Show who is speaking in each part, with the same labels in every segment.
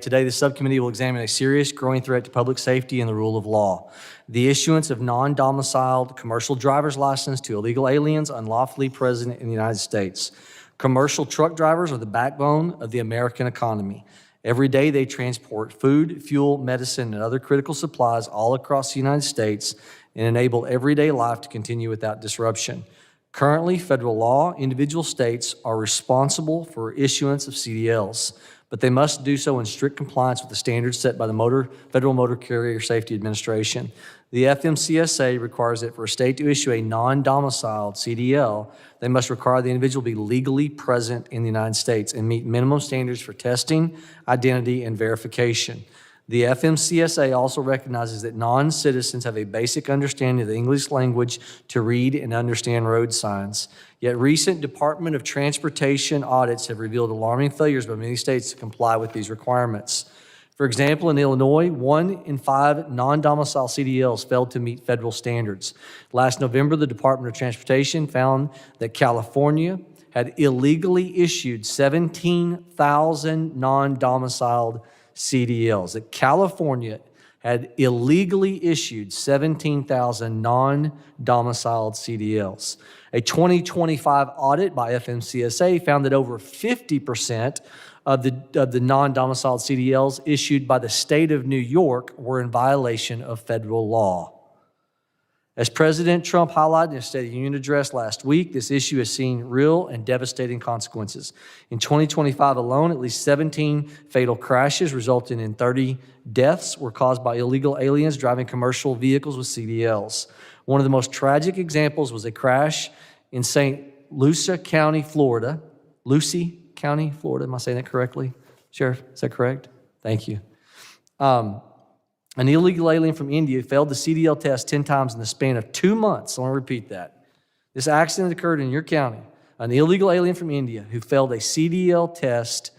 Speaker 1: Today, the subcommittee will examine a serious growing threat to public safety and the rule of law: the issuance of non-domiciled commercial driver's license to illegal aliens unlawfully present in the United States. Commercial truck drivers are the backbone of the American economy. Every day, they transport food, fuel, medicine, and other critical supplies all across the United States and enable everyday life to continue without disruption. Currently, federal law, individual states are responsible for issuance of CDLs, but they must do so in strict compliance with the standards set by the Federal Motor Carrier Safety Administration. The FMCSA requires that for a state to issue a non-domiciled CDL, they must require the individual be legally present in the United States and meet minimum standards for testing, identity, and verification. The FMCSA also recognizes that non-citizens have a basic understanding of the English language to read and understand road signs. Yet recent Department of Transportation audits have revealed alarming failures by many states to comply with these requirements. For example, in Illinois, 1 in 5 non-domicile CDLs failed to meet federal standards. Last November, the Department of Transportation found that California had illegally issued 17,000 non-domiciled CDLs. That California had illegally issued 17,000 non-domiciled CDLs. A 2025 audit by FMCSA found that over 50% of the non-domiciled CDLs issued by the state of New York were in violation of federal law. As President Trump highlighted in his State of the Union address last week, this issue has seen real and devastating consequences. In 2025 alone, at least 17 fatal crashes resulting in 30 deaths were caused by illegal aliens driving commercial vehicles with CDLs. One of the most tragic examples was a crash in St. Lucie County, Florida. Lucie County, Florida, am I saying that correctly? Sheriff, is that correct? Thank you. An illegal alien from India failed the CDL test 10 times in the span of 2 months. I want to repeat that. This accident occurred in your county. An illegal alien from India who failed a CDL test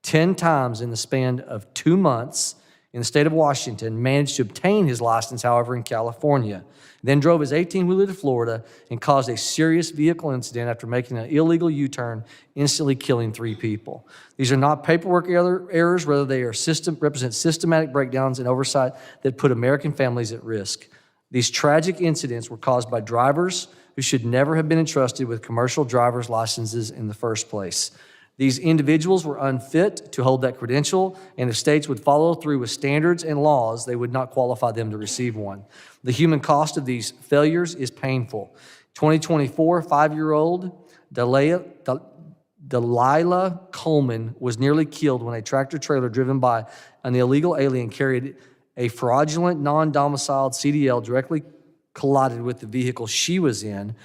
Speaker 1: 10 times in the span of 2 months in the state of Washington managed to obtain his license, however, in California. Then drove his 18-wheeler to Florida and caused a serious vehicle incident after making an illegal U-turn, instantly killing 3 people. These are not paperwork errors, rather they represent systematic breakdowns and oversight that put American families at risk. These tragic incidents were caused by drivers who should never have been entrusted with commercial driver's licenses in the first place. These individuals were unfit to hold that credential, and if states would follow through with standards and laws, they would not qualify them to receive one. The human cost of these failures is painful. 2024, 5-year-old Delilah Coleman was nearly killed when a tractor trailer driven by an illegal alien carried a fraudulent non-domiciled CDL directly collided with the vehicle she was in.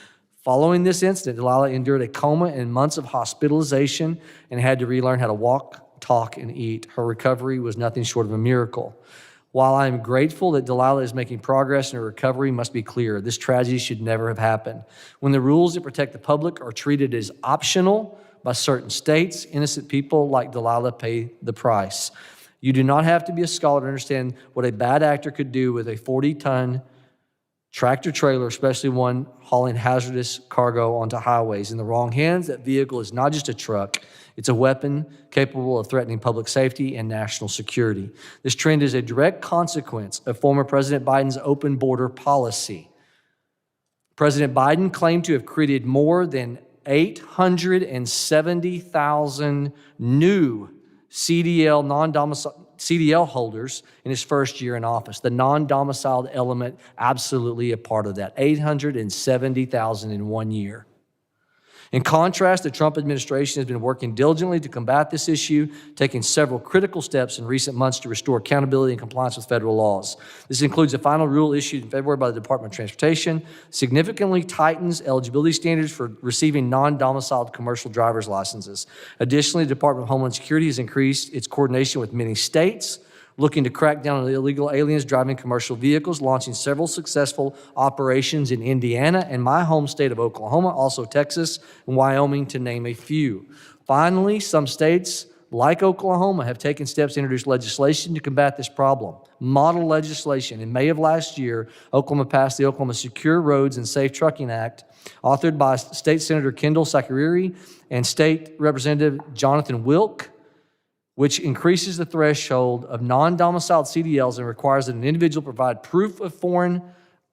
Speaker 1: Following this incident, Delilah endured a coma and months of hospitalization and had to relearn how to walk, talk, and eat. Her recovery was nothing short of a miracle. While I am grateful that Delilah is making progress in her recovery, must be clear, this tragedy should never have happened. When the rules that protect the public are treated as optional by certain states, innocent people like Delilah pay the price. You do not have to be a scholar to understand what a bad actor could do with a 40-ton tractor trailer, especially one hauling hazardous cargo onto highways. In the wrong hands, that vehicle is not just a truck, it's a weapon capable of threatening public safety and national security. This trend is a direct consequence of former President Biden's open border policy. President Biden claimed to have created more than 870,000 new CDL holders in his first year in office. The non-domiciled element, absolutely a part of that. 870,000 in 1 year. In contrast, the Trump administration has been working diligently to combat this issue, taking several critical steps in recent months to restore accountability and compliance with federal laws. This includes a final rule issued in February by the Department of Transportation, significantly tightens eligibility standards for receiving non-domiciled commercial driver's licenses. Additionally, the Department of Homeland Security has increased its coordination with many states, looking to crack down on illegal aliens driving commercial vehicles, launching several successful operations in Indiana and my home state of Oklahoma, also Texas and Wyoming, to name a few. Finally, some states like Oklahoma have taken steps to introduce legislation to combat this problem. Model legislation. In May of last year, Oklahoma passed the Oklahoma Secure Roads and Safe Trucking Act, authored by State Senator Kendall Sakariri and State Representative Jonathan Wilk. which increases the threshold of non-domiciled CDLs and requires that an individual provide proof of foreign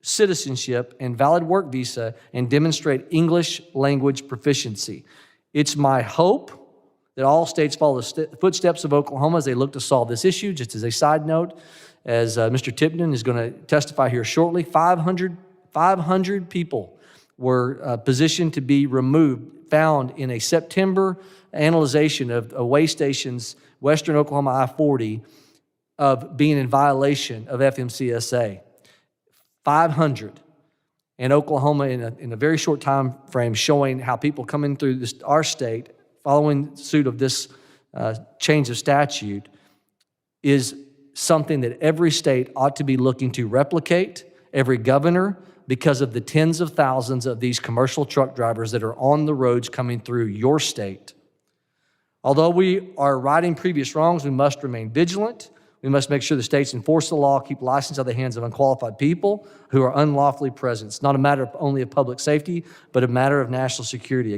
Speaker 1: citizenship and valid work visa and demonstrate English language proficiency. It's my hope that all states follow the footsteps of Oklahoma as they look to solve this issue. Just as a side note, as Mr. Tipton is going to testify here shortly, 500 people were positioned to be removed, found in a September analyzation of a way stations, Western Oklahoma I-40, of being in violation of FMCSA. 500 in Oklahoma in a very short time frame, showing how people coming through our state following suit of this change of statute is something that every state ought to be looking to replicate, every governor, because of the tens of thousands of these commercial truck drivers that are on the roads coming through your state. Although we are righting previous wrongs, we must remain vigilant. We must make sure the states enforce the law, keep license out of the hands of unqualified people who are unlawfully present. It's not a matter only of public safety, but a matter of national security.